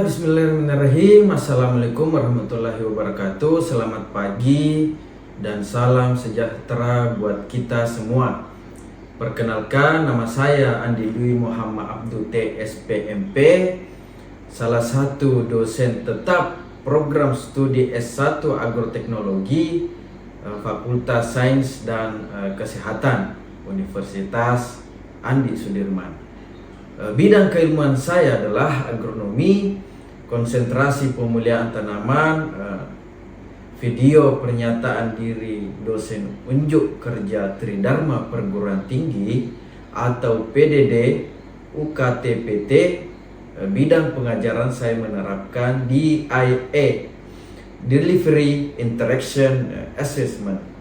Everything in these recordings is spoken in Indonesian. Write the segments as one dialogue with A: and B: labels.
A: Bismillahirrahmanirrahim. Assalamualaikum warahmatullahi wabarakatuh. Selamat pagi dan salam sejahtera buat kita semua. Perkenalkan, nama saya Andi Dwi Muhammad Abdul TSPMP, salah satu dosen tetap program studi S1 Agroteknologi Fakultas Sains dan Kesehatan Universitas Andi Sudirman. Bidang keilmuan saya adalah agronomi, konsentrasi pemuliaan tanaman, video pernyataan diri dosen unjuk kerja Tridharma Perguruan Tinggi atau PDD UKTPT. Bidang pengajaran saya menerapkan DIA, Delivery Interaction Assessment.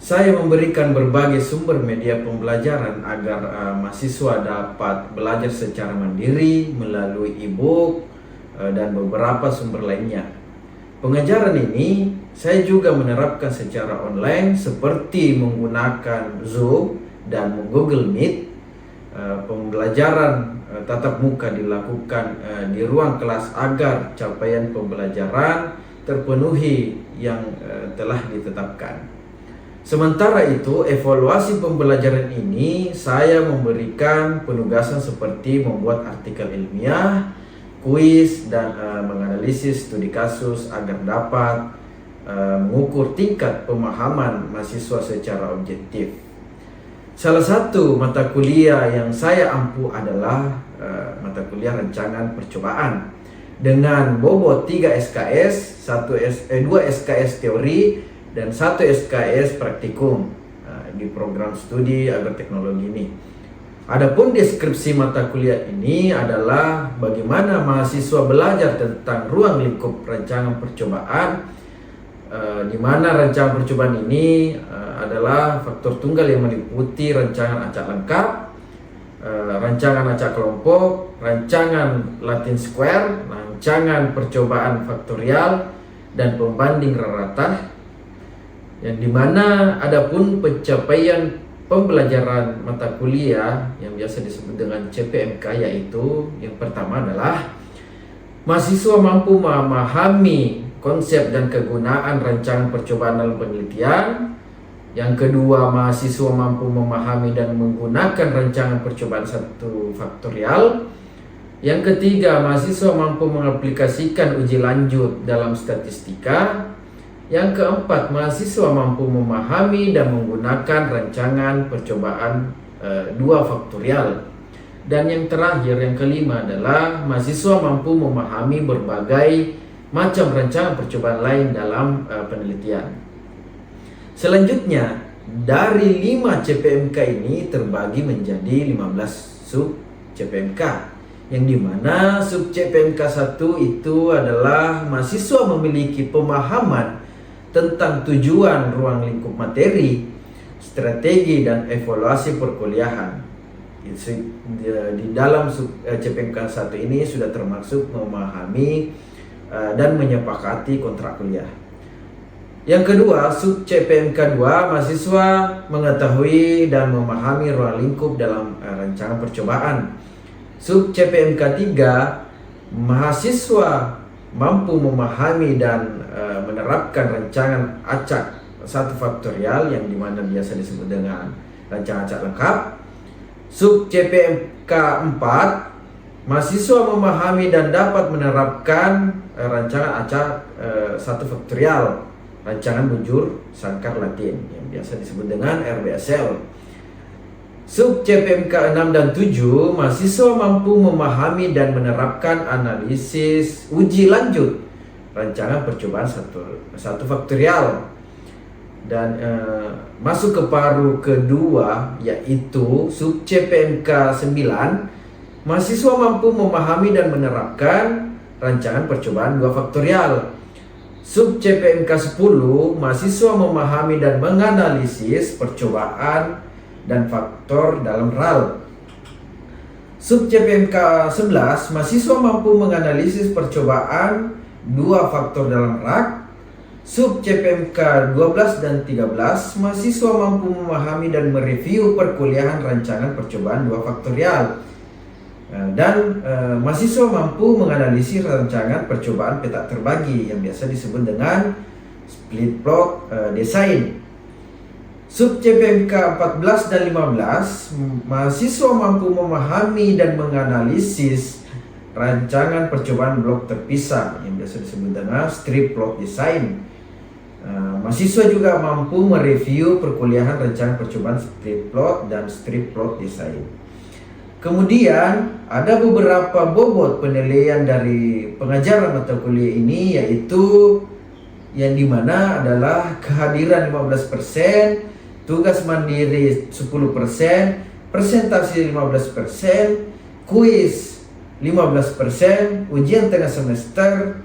A: Saya memberikan berbagai sumber media pembelajaran agar mahasiswa dapat belajar secara mandiri melalui e-book dan beberapa sumber lainnya. Pengajaran ini saya juga menerapkan secara online seperti menggunakan Zoom dan Google Meet. Pembelajaran tatap muka dilakukan di ruang kelas agar capaian pembelajaran terpenuhi yang telah ditetapkan. Sementara itu, evaluasi pembelajaran ini saya memberikan penugasan seperti membuat artikel ilmiah, kuis, dan menganalisis studi kasus agar dapat mengukur tingkat pemahaman mahasiswa secara objektif. Salah satu mata kuliah yang saya ampu adalah mata kuliah rancangan percobaan dengan bobot 3 SKS, 2 SKS teori, dan 1 SKS praktikum di program studi agroteknologi ini. Adapun deskripsi mata kuliah ini adalah bagaimana mahasiswa belajar tentang ruang lingkup rancangan percobaan, di mana rancangan percobaan ini adalah faktor tunggal yang meliputi rancangan acak lengkap, rancangan acak kelompok, rancangan Latin square, rancangan percobaan faktorial, dan pembanding rata, yang dimana adapun pencapaian pembelajaran mata kuliah yang biasa disebut dengan CPMK, yaitu yang pertama adalah mahasiswa mampu memahami konsep dan kegunaan rancangan percobaan dalam penelitian. Yang kedua, mahasiswa mampu memahami dan menggunakan rancangan percobaan 1 faktorial. Yang ketiga, mahasiswa mampu mengaplikasikan uji lanjut dalam statistika. Yang keempat, mahasiswa mampu memahami dan menggunakan rancangan percobaan 2 faktorial. Dan yang terakhir, yang kelima adalah mahasiswa mampu memahami berbagai macam rancangan percobaan lain dalam penelitian. Selanjutnya, dari 5 CPMK ini terbagi menjadi 15 sub CPMK, yang dimana sub CPMK 1 itu adalah mahasiswa memiliki pemahaman tentang tujuan ruang lingkup materi, strategi, dan evaluasi perkuliahan. Di dalam sub CPMK 1 ini sudah termasuk memahami dan menyepakati kontrak kuliah. Yang kedua, sub CPMK 2, mahasiswa mengetahui dan memahami ruang lingkup dalam rancangan percobaan. Sub CPMK 3, mahasiswa mampu memahami dan menerapkan rancangan acak 1 faktorial, yang dimana biasa disebut dengan rancangan acak lengkap. Sub CPMK 4, mahasiswa memahami dan dapat menerapkan rancangan acak 1 faktorial, rancangan bujur sangkar Latin, yang biasa disebut dengan RBSL. Sub CPMK 6 dan 7, mahasiswa mampu memahami dan menerapkan analisis uji lanjut rancangan percobaan 1 faktorial. Dan masuk ke paruh kedua, yaitu sub CPMK 9, mahasiswa mampu memahami dan menerapkan rancangan percobaan 2 faktorial. Sub CPMK 10, mahasiswa memahami dan menganalisis percobaan dan faktor dalam RAL. Sub CPMK 11, mahasiswa mampu menganalisis percobaan 2 faktor dalam RAK. Sub CPMK 12 dan 13, mahasiswa mampu memahami dan mereview perkuliahan rancangan percobaan 2 faktorial. Dan mahasiswa mampu menganalisis rancangan percobaan peta terbagi yang biasa disebut dengan split plot design. Sub CPMK 14 dan 15, mahasiswa mampu memahami dan menganalisis rancangan percobaan blok terpisah yang biasa disebut dengan strip plot design. Mahasiswa juga mampu mereview perkuliahan rancangan percobaan split plot dan strip plot design. Kemudian ada beberapa bobot penilaian dari pengajaran mata kuliah ini, yaitu yang dimana adalah kehadiran 15%, tugas mandiri 10%, presentasi 15%, kuis 15%, ujian tengah semester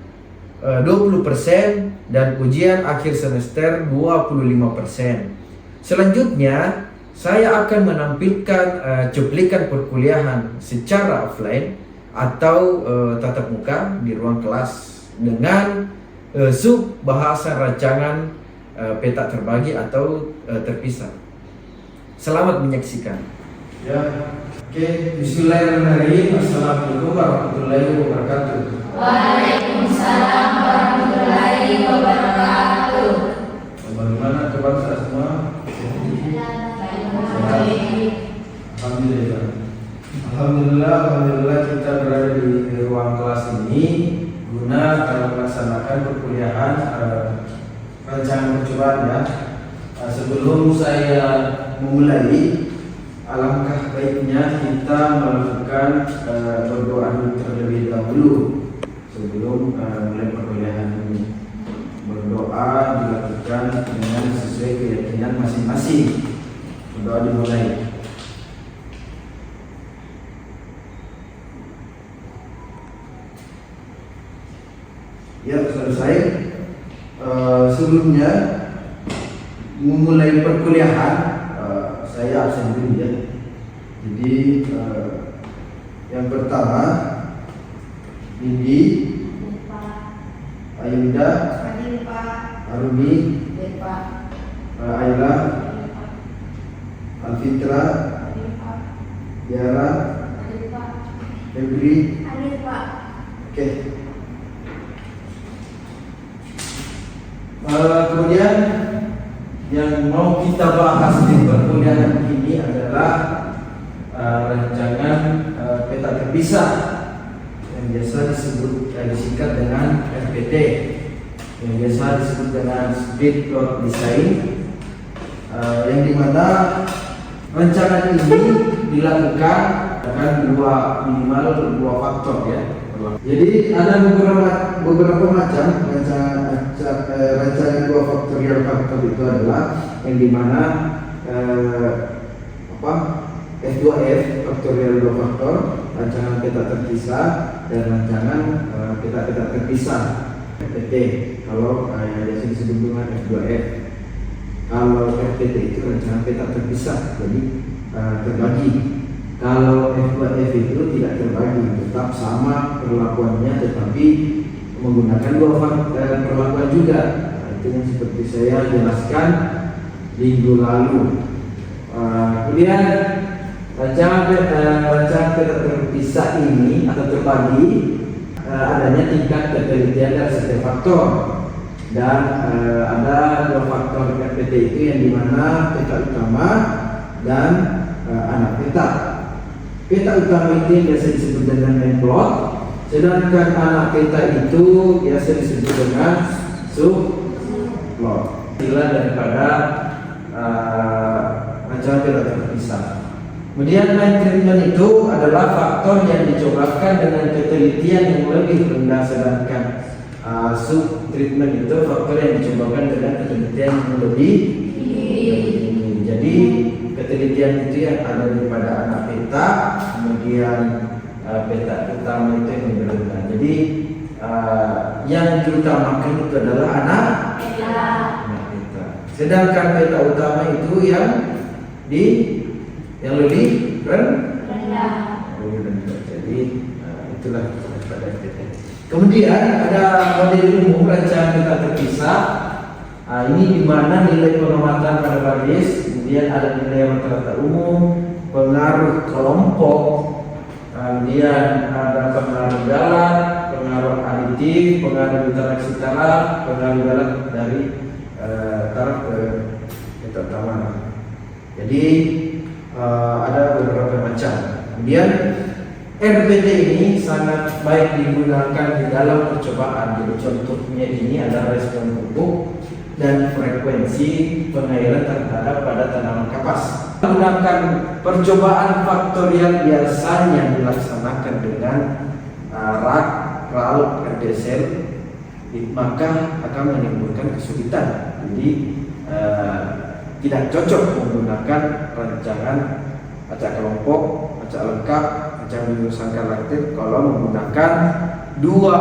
A: 20%, dan ujian akhir semester 25%. Selanjutnya saya akan menampilkan cuplikan perkuliahan secara offline atau tatap muka di ruang kelas dengan sub bahasan rancangan peta terbagi atau terpisah. Selamat menyaksikan. Ya, oke. Bismillahirrahmanirrahim. Assalamualaikum warahmatullahi wabarakatuh.
B: Waalaikumsalam warahmatullahi wabarakatuh.
A: Bagaimana kabar semua? Alhamdulillah. Alhamdulillah kita berada di ruang kelas ini guna melaksanakan perkuliahan rancangan percobaan ya. Sebelum saya memulai, alangkah baiknya kita melakukan berdoa terlebih dahulu sebelum mulai perkuliahan ini. Berdoa dilakukan dengan sesuai keyakinan masing-masing. Berdoa dimulai. Ya, selesai. Sebelumnya memulai perkuliahan, saya absen dulu ya. Jadi yang pertama, Dindi, Ayunda, Arumi, Ayla, Alfitra, Yara, Febri. Oke. Kemudian yang mau kita bahas di perkuliahan ini adalah rancangan peta terpisah yang biasa disingkat dengan FPT, yang biasa disebut dengan split plot design, yang dimana rancangan ini dilakukan dengan minimal dua faktor ya. Jadi ada beberapa macam rancangan dua faktorial faktor itu adalah yang dimana F2F faktorial dua faktor, rancangan peta terpisah, dan rancangan peta terpisah FPT. Kalau yang biasa disebut dengan F2F. Kalau FPT itu rancangan peta terpisah, jadi terbagi. Kalau F2F itu tidak terbagi, tetap sama perlakuannya, tetapi menggunakan dua perlakuan juga. Itu yang seperti saya jelaskan minggu lalu. Kemudian rancangan peta terpisah ini atau terbagi adanya tingkat ketelitian dari setiap faktor, dan ada dua faktor FPT itu yang dimana peta utama dan anak peta. Peta utama itu biasa disebut dengan main plot, sedangkan anak peta itu biasa disebut dengan sub plot. Sila daripada rancangan peta terpisah. Kemudian main treatment itu adalah faktor yang dicobakan dengan ketelitian yang lebih rendah, sedangkan sub treatment itu faktor yang dicobakan dengan ketelitian yang lebih tinggi. Jadi ketelitian itu yang ada daripada anak peta, kemudian peta utama itu yang lebih rendah. Jadi yang diutamakan itu adalah anak peta. Sedangkan peta utama itu yang lebih rendah. Jadi itulah pada FPT. Kemudian ada model umum rancangan peta terpisah. Ini di mana nilai pengamatan pada baris, kemudian ada nilai rata-rata umum, pengaruh kelompok, kemudian ada pengaruh galat, pengaruh aditif, pengaruh interaksi taraf, pengaruh galat dari taraf ke peta utama. Jadi ada beberapa macam. Kemudian RPT ini sangat baik digunakan di dalam percobaan. Jadi contohnya ini adalah respon pupuk dan frekuensi pengairan terhadap pada tanaman kapas. Menggunakan percobaan faktorial biasanya dilaksanakan dengan rak, RAL, RDSL, maka akan menimbulkan kesulitan. Jadi tidak cocok menggunakan rancangan acak kelompok, acak lengkap, acak jurusan galaktik kalau menggunakan dua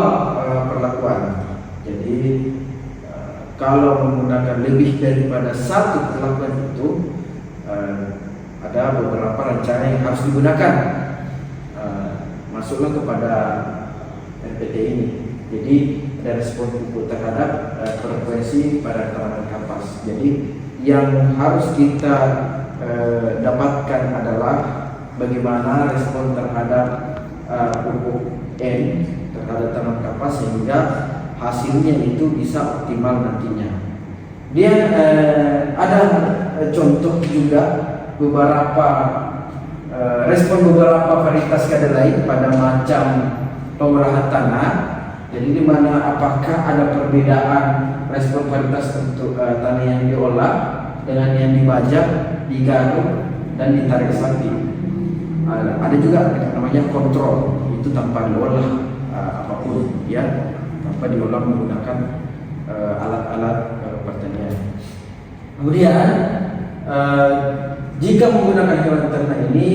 A: perlakuan. Jadi kalau menggunakan lebih daripada satu perlakuan itu ada beberapa rancangan yang harus digunakan. Masuklah kepada RPT ini. Jadi ada respon pupuk terhadap frekuensi pada tanaman kapas. Jadi yang harus kita dapatkan adalah bagaimana respon terhadap pupuk N terhadap tanaman kapas sehingga hasilnya itu bisa optimal nantinya. Dia ada contoh juga beberapa respon beberapa varietas kedelai pada macam pengolahan tanah. Jadi di mana apakah ada perbedaan respon varietas untuk tanah yang diolah dengan yang dibajak, digaruk dan ditarik sapi. Ada juga namanya kontrol, itu tanpa diolah apapun, ya, tanpa diolah menggunakan alat-alat pertanian. Kemudian jika menggunakan hewan ternak ini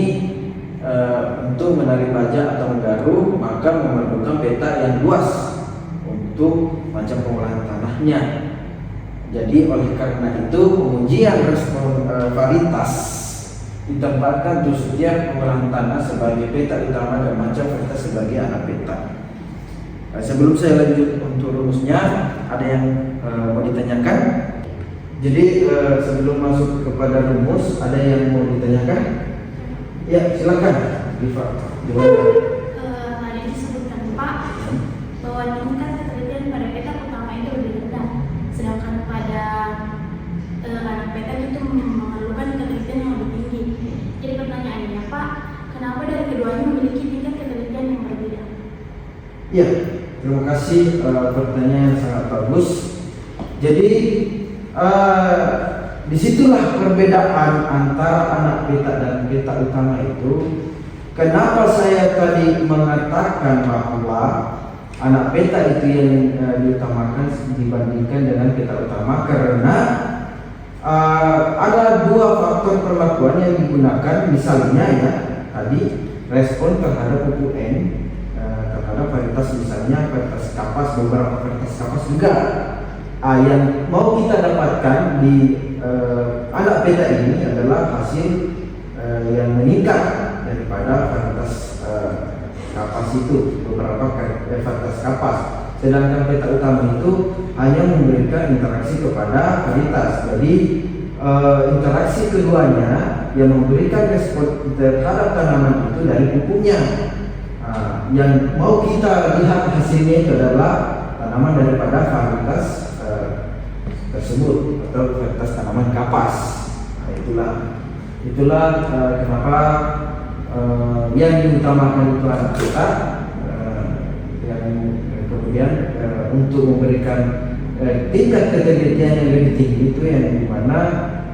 A: untuk menarik bajak atau menggaruk, maka memerlukan peta yang luas untuk macam pengolahan tanahnya. Jadi oleh karena itu pengujian respon varietas ditempatkan untuk setiap pengolahan tanah sebagai peta utama dan macam varietas sebagai anak peta. Sebelum saya lanjut untuk rumusnya, ada yang mau ditanyakan? Jadi sebelum masuk kepada rumus, ada yang mau ditanyakan? Ya, silakan. Diva,
B: Tadi disebutkan Pak bahwa tingkat ketelitian pada peta utama itu lebih rendah, sedangkan pada anak peta itu memerlukan ketelitian yang lebih tinggi. Jadi pertanyaannya Pak, kenapa dari keduanya memiliki tingkat ketelitian yang berbeda?
A: Ya, terima kasih, pertanyaan yang sangat bagus. Jadi disitulah perbedaan antara anak peta dan peta utama itu. Kenapa saya tadi mengatakan bahwa anak peta itu yang diutamakan dibandingkan dengan peta utama? Karena ada dua faktor perlakuan yang digunakan, misalnya ya tadi respon terhadap pupuk N terhadap varietas, misalnya varietas kapas, beberapa varietas kapas juga. Yang mau kita dapatkan di anak peta ini adalah hasil yang meningkat daripada varietas kapas itu, beberapa varietas kapas. Sedangkan peta utama itu hanya memberikan interaksi kepada varietas. Jadi interaksi keduanya yang memberikan respon terhadap tanaman itu dari pupuknya. Yang mau kita lihat hasilnya itu adalah tanaman daripada varietas tersebut atau varietas tanaman kapas. Itulah kenapa yang diutamakan itu anak peta, yang kemudian untuk memberikan tingkat ketelitian yang lebih tinggi itu yang dimana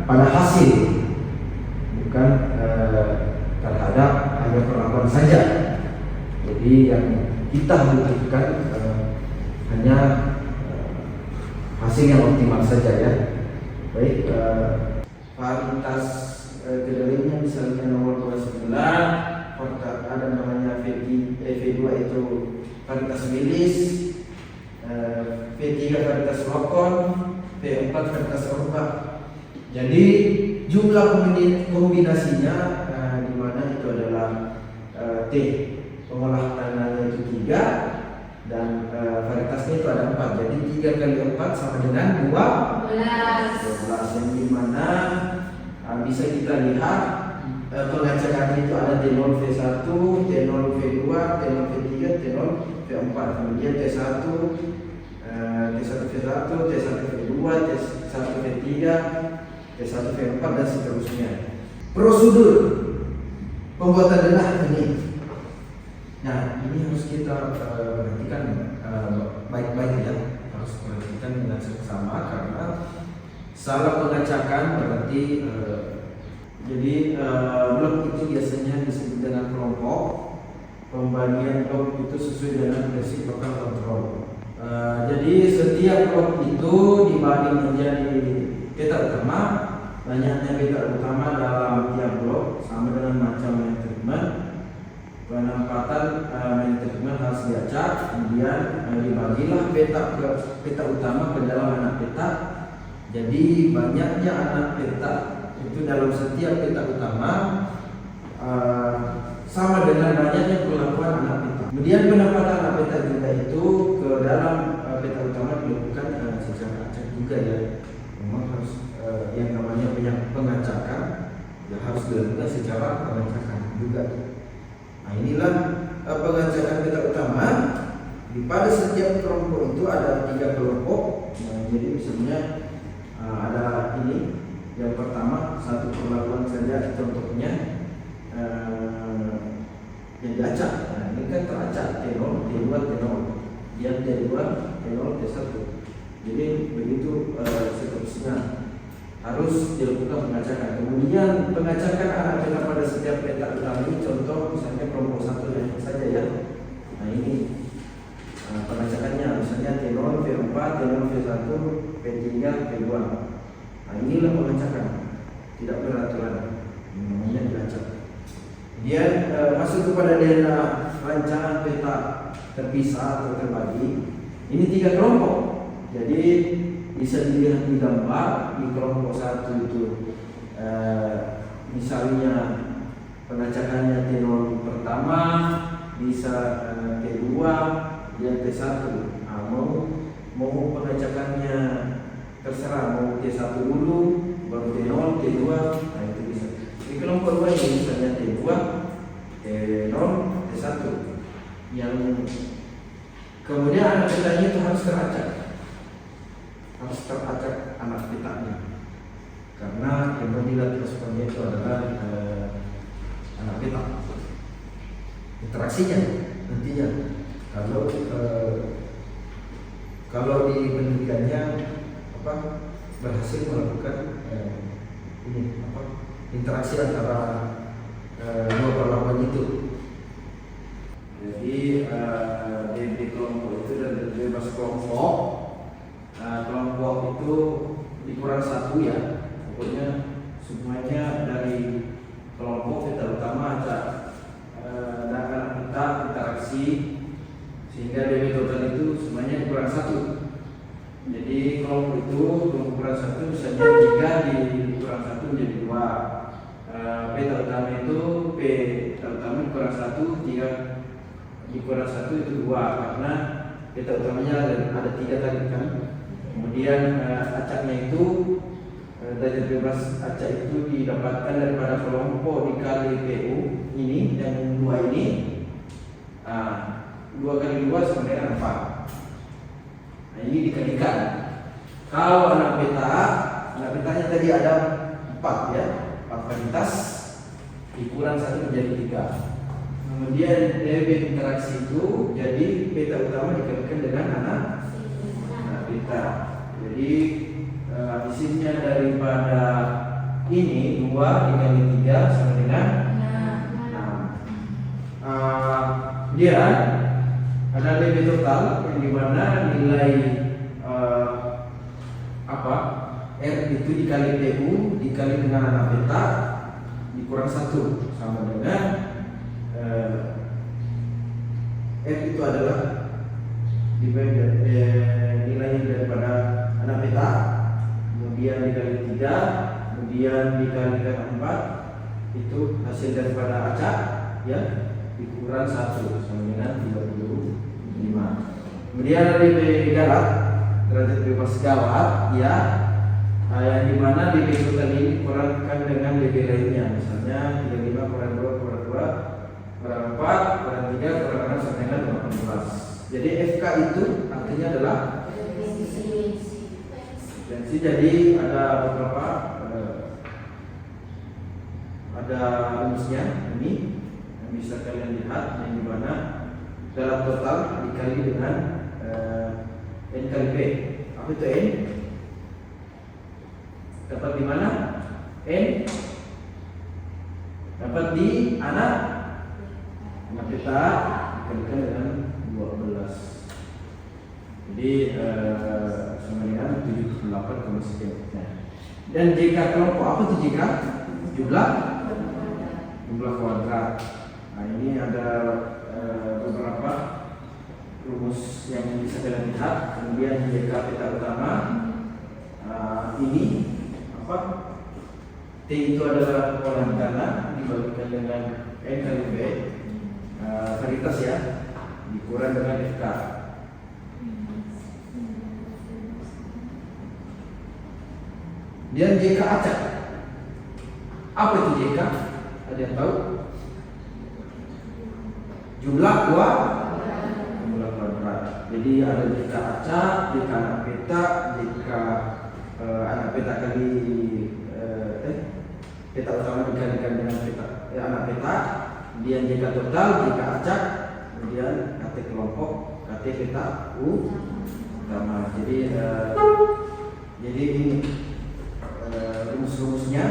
A: pada hasil, bukan terhadap hanya perlakuan saja. Jadi yang kita butuhkan hanya hasil yang optimal saja, ya. Baik, varietas kedelainya misalnya nomor 29, ada namanya V2 itu varietas milis, V3 varietas lokon, V4 varietas orbak. Jadi jumlah kombinasinya di mana itu adalah T, pengolah tanahnya itu 3 dan varietasnya itu ada 4. Jadi 3 kali 4 sama dengan 12, yang dimana bisa kita lihat pengacakan itu ada T0 V1, T0 V2, T0 V3, T0 V4. Kemudian T1, T1 V1, T1 V2, T1 V3, T1 V4 dan seterusnya. Prosedur pembuatan denah ini. Nah, ini harus kita perhatikan baik-baik ya. Harus perhatikan dengan seksama karena salah pengacakan berarti jadi blok itu biasanya disebut dengan kelompok. Pembagian blok itu sesuai dengan prinsip lokal kontrol. Jadi setiap blok itu dibagi menjadi peta utama. Banyaknya peta utama dalam tiap blok sama dengan macam manajemen. Penempatan manajemen harus diacak. Kemudian dibagilah peta utama ke dalam anak peta. Jadi banyaknya anak peta itu dalam setiap peta utama sama dengan banyaknya perlakuan anak peta. Kemudian penempatan anak peta juga itu ke dalam peta utama dilakukan secara acak juga ya. Memang harus yang namanya pengacakan ya harus dilakukan secara pengacakan juga. Nah inilah pengacakan peta utama. Pada setiap kelompok itu ada 3 kelompok. Nah, jadi misalnya ada ini. Yang pertama satu perlakuan saja contohnya yang diacak. Nah, ini kan teracak T0, T2, T0. Yang T2, T0, T1. Jadi begitu seterusnya harus dilakukan pengacakan. Kemudian pengacakan anak peta pada setiap peta utama ini contoh misalnya kelompok 1 yang saja ya. Nah ini pengacakannya misalnya T0, V4, T0, V1, P3, P2. Nah inilah pengacakan, tidak beraturan, namanya diacak. Kemudian masuk kepada DNA rancangan peta terpisah atau terbagi. Ini 3 kelompok. Jadi bisa dilihat di gambar di kelompok 1 itu misalnya pengacakannya T0 pertama, bisa T2, dan T1. Mau pengacakannya terserah, mau T1 dulu, baru T0, T2, nah itu bisa. Di kelompok 2 ini misalnya T2, T0, T1. Yang kemudian anak petanya itu harus teracak. Harus teracak anak petanya. Karena yang menilai responnya itu adalah anak peta. Interaksinya nantinya. Kalau di pendidikannya berhasil melakukan interaksi antara 2 perlakuan itu. Jadi di kelompok itu dan bebas kelompok. Kelompok itu dikurang 1 ya. Pokoknya semuanya dari kelompok peta utama acak dan anak peta interaksi sehingga DB total itu semuanya dikurang 1. Jadi kelompok itu kurang 1 misalnya 3 dikurang 1 menjadi 2. Peta utama itu peta utama dikurang 1, 3 dikurang 1 itu 2 karena peta utamanya ada 3 tadi kan. Kemudian acaknya itu derajat bebas acak itu didapatkan daripada kelompok dikali PU ini yang 2 ini. 2 kali 2 sebenarnya 4. Nah ini dikalikan. Kalau anak petanya tadi ada 4 ya, 4 kuantitas dikurang 1 menjadi 3. Kemudian DB interaksi itu jadi peta utama dikalikan dengan anak peta. Jadi hasilnya daripada ini 2 dikali 3 sama dengan 6. Dia ada DB total yang dimana nilai R itu dikali PU dikali dengan anak peta dikurang 1 sama dengan R itu adalah nilai daripada anak peta, kemudian dikali 3, kemudian dikalikan 4 itu hasil daripada acak ya dikurang 1 sama dengan 35. Kemudian dari darat derajat bebas gawat ya yang dimana DB total ini kurangkan dengan DB lainnya, misalnya 35 kurang 2 kurang 2 kurang 4 kurang 3 kurang 6 sama dengan 18. Jadi FK itu artinya adalah tensi. Jadi ada beberapa ada rumusnya ini yang bisa kalian lihat, yang dimana dalam total dikali dengan N kali P. Apa itu N? Dapat di mana? N dapat di anak peta dikalikan dengan 12. Jadi sama dengan 78 sekian. Dan jika kelompok apa itu jika? Jumlah kuadrat. Nah, ini ada beberapa rumus yang bisa kalian lihat. Kemudian jika peta utama ini apa? T itu adalah kekuatan tanah dibagikan dengan N kali B, varitas ya, dikurang dengan FK. Dan JK acak. Apa itu JK? Ada yang tahu? Jumlah kuadrat. Jadi ada JK acak, JK anak peta, JK anak peta kali peta utama dikalikan dengan peta anak peta, kemudian JK total, JK acak, kemudian KT kelompok, KT peta utama. Jadi ini rumus-rumusnya.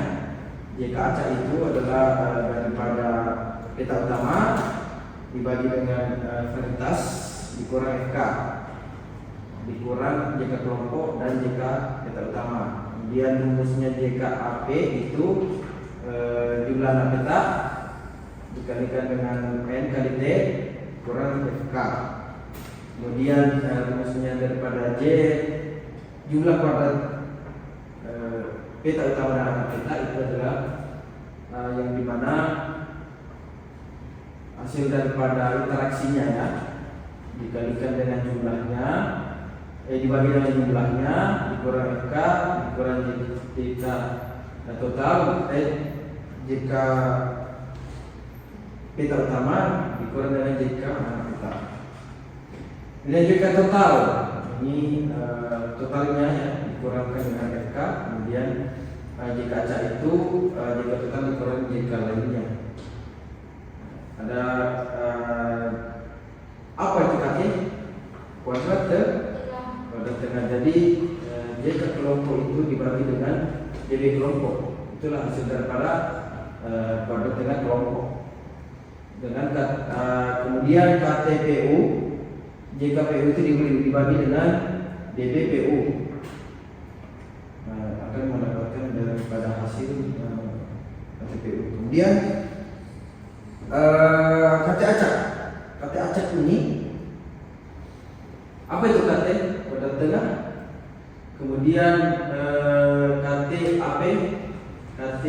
A: JK acak itu adalah daripada peta utama dibagi dengan varietas dikurang FK, dikurang JK kelompok dan JK peta utama. Kemudian rumusnya JK AP itu jumlah anak peta dikalikan dengan N kali T kurang FK. Kemudian rumusnya daripada J jumlah kuadrat peta utama dan anak peta itu adalah yang dimana hasil daripada interaksinya ya dikalikan dengan jumlahnya, dibagi dengan jumlahnya dikurang FK dikurang JK total, jika peta utama dikurang dengan JK anak peta. Ini JK total, ini totalnya ya dikurangkan dengan FK, kemudian JK acak itu JK total dikurang JK lainnya. Ada apa itu KT? Kuadrat tengah. Jadi JK kelompok itu dibagi dengan DB kelompok. Itulah hasil daripada kuadrat tengah kelompok. Dengan kemudian KTPU, JKPU itu dibagi dengan DBPU. Akan mendapatkan daripada hasil KTPU. Kemudian KT acak. KT acak ini apa itu KT? Kuadrat tengah. Kemudian KT AP, KT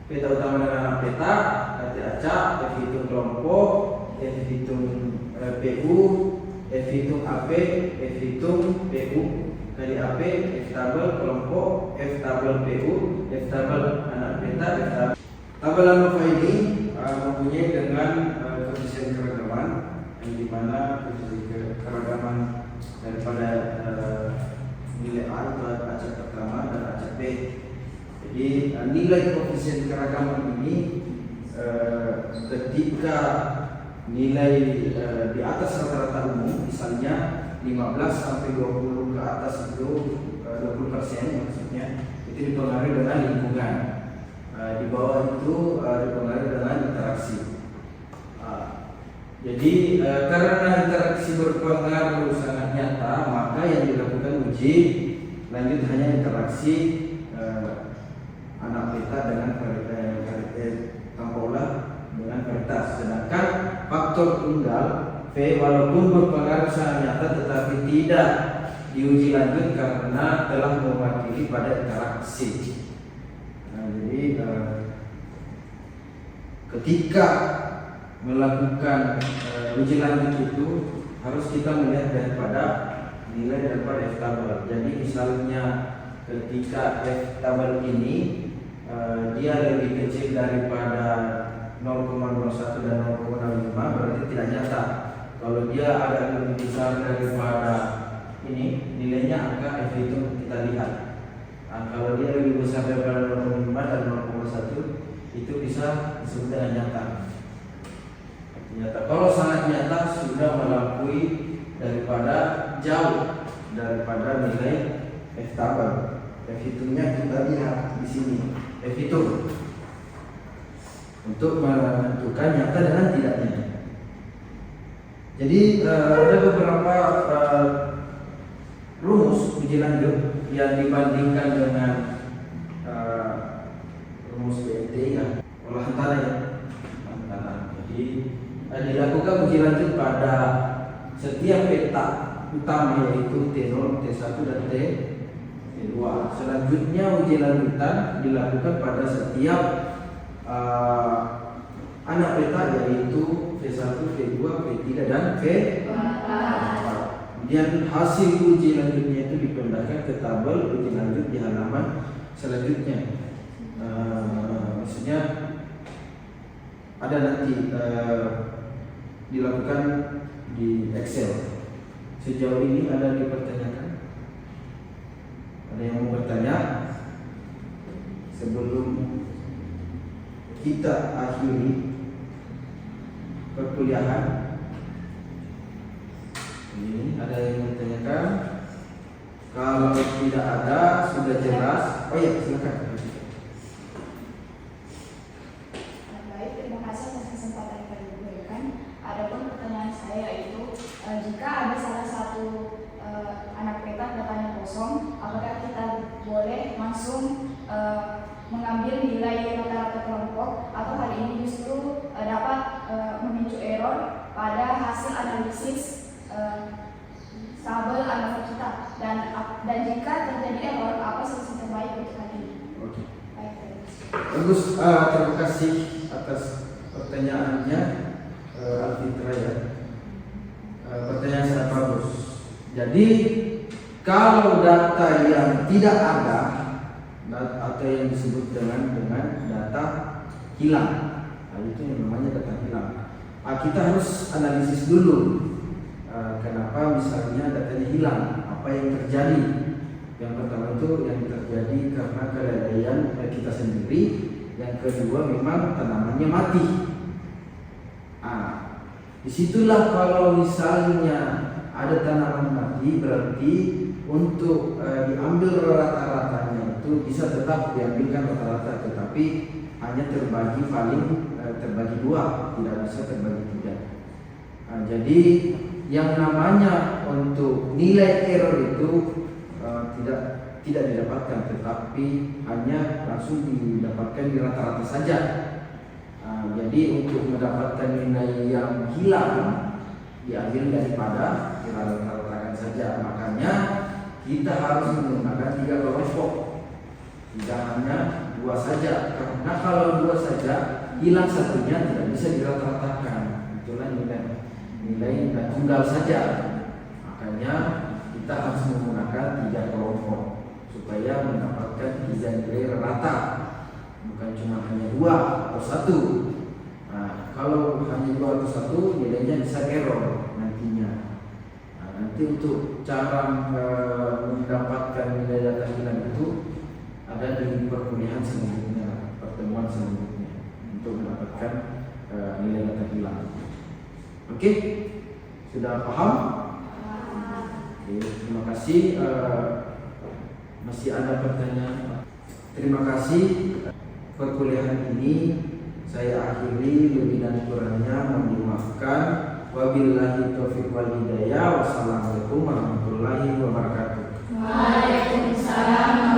A: peta utama dengan peta, KT acak, F hitung kelompok, F hitung PU, F hitung AP, F hitung PU kali AP, F tabel kelompok, F tabel PU, F tabel anak peta, F tabel. Tabel ANOVA ini mempunyai dengan koefisien keragaman, yang dimana koefisien keragaman daripada nilai A itu acak pertama dan acak B. Jadi nilai koefisien keragaman ini ketika nilai di atas rata-rata umum, misalnya 15 sampai 20 ke atas itu 20% maksudnya, itu dipengaruhi dengan lingkungan. Di bawah itu dipengaruhi dengan interaksi. Jadi karena interaksi berpengaruh sangat nyata, maka yang dilakukan uji lanjut hanya interaksi anak peta dengan tampola dengan varietas. Sedangkan faktor tunggal V walaupun berpengaruh sangat nyata tetapi tidak diuji lanjut karena telah mewakili pada interaksi. Jadi ketika melakukan uji lanjut itu harus kita melihat daripada nilai daripada F tabel. Jadi misalnya ketika F tabel ini dia lebih kecil daripada 0,01 dan 0,05 berarti tidak nyata. Kalau dia agak lebih besar daripada ini, nilainya angka F itu kita lihat. Kalau dia lebih besar daripada 0,5 dan 0,1 itu bisa disebut dengan nyata. Kalau sangat nyata sudah melampaui daripada jauh daripada nilai F tabel. F hitungnya kita lihat di sini. F hitung untuk menentukan nyata dengan tidaknya. Jadi ada beberapa rumus uji lanjut yang dibandingkan dengan rumus BMT ya, olahan tanah ya. Jadi dilakukan uji lanjut pada setiap peta utama yaitu T0, T1 dan T2. Selanjutnya uji lanjutan dilakukan pada setiap anak peta yaitu V1, V2, V3 dan V4. Kemudian hasil uji lanjutnya itu dipindahkan ke tabel uji lanjut di halaman selanjutnya. Maksudnya ada nanti dilakukan di Excel. Sejauh ini ada yang dipertanyakan? Ada yang mau bertanya? Sebelum kita akhiri perkuliahan ini, ada yang bertanyakan? Kalau tidak ada, sudah jelas. Oh ya, silakan.
C: Terima kasih atas kesempatan yang kami berikan. Adapun pertanyaan saya yaitu jika ada salah satu anak peta datanya kosong, apakah kita boleh langsung mengambil nilai rata-rata kelompok atau hal ini justru dapat memicu error pada hasil analisis tabel analog kita, dan jika terjadi error apa solusi terbaik untuk hal ini?
A: Oke.
C: Baik,
A: Bagus, terima kasih atas pertanyaannya Alfitra ya. Pertanyaan sangat bagus. Jadi kalau data yang tidak ada atau yang disebut dengan data hilang, itu yang namanya data hilang. Kita harus analisis dulu. Kenapa misalnya datanya hilang? Apa yang terjadi? Yang pertama itu yang terjadi karena kelalaian kita sendiri. Yang kedua memang tanamannya mati. Disitulah kalau misalnya ada tanaman mati berarti untuk diambil rata-ratanya itu bisa tetap diambilkan rata-rata, tetapi hanya terbagi terbagi dua, tidak bisa terbagi tiga. Jadi yang namanya untuk nilai error itu tidak didapatkan, tetapi hanya langsung didapatkan di rata-rata saja. Jadi untuk mendapatkan nilai yang hilang diambil daripada dirata-ratakan saja. Makanya kita harus menggunakan 3 kelompok, tidak hanya 2 saja. Karena kalau 2 saja hilang satunya tidak bisa dirata-ratakan. Itulah nilai tunggal saja. Makanya kita harus menggunakan 3 kelompok supaya mendapatkan 3 nilai rata, bukan cuma hanya 2 atau 1. Kalau hanya 2 atau 1 nilainya bisa error nantinya. Nanti untuk cara mendapatkan nilai data hilang itu ada di perkuliahan selanjutnya, pertemuan selanjutnya untuk mendapatkan nilai data hilang. Oke, sudah paham? Oke, terima kasih. Masih ada pertanyaan? Terima kasih. Perkuliahan ini saya akhiri, lebih dan kurangnya mohon dimaafkan. Wabillahi taufiq wal hidayah. Wassalamualaikum warahmatullahi wabarakatuh.
B: Waalaikumsalam.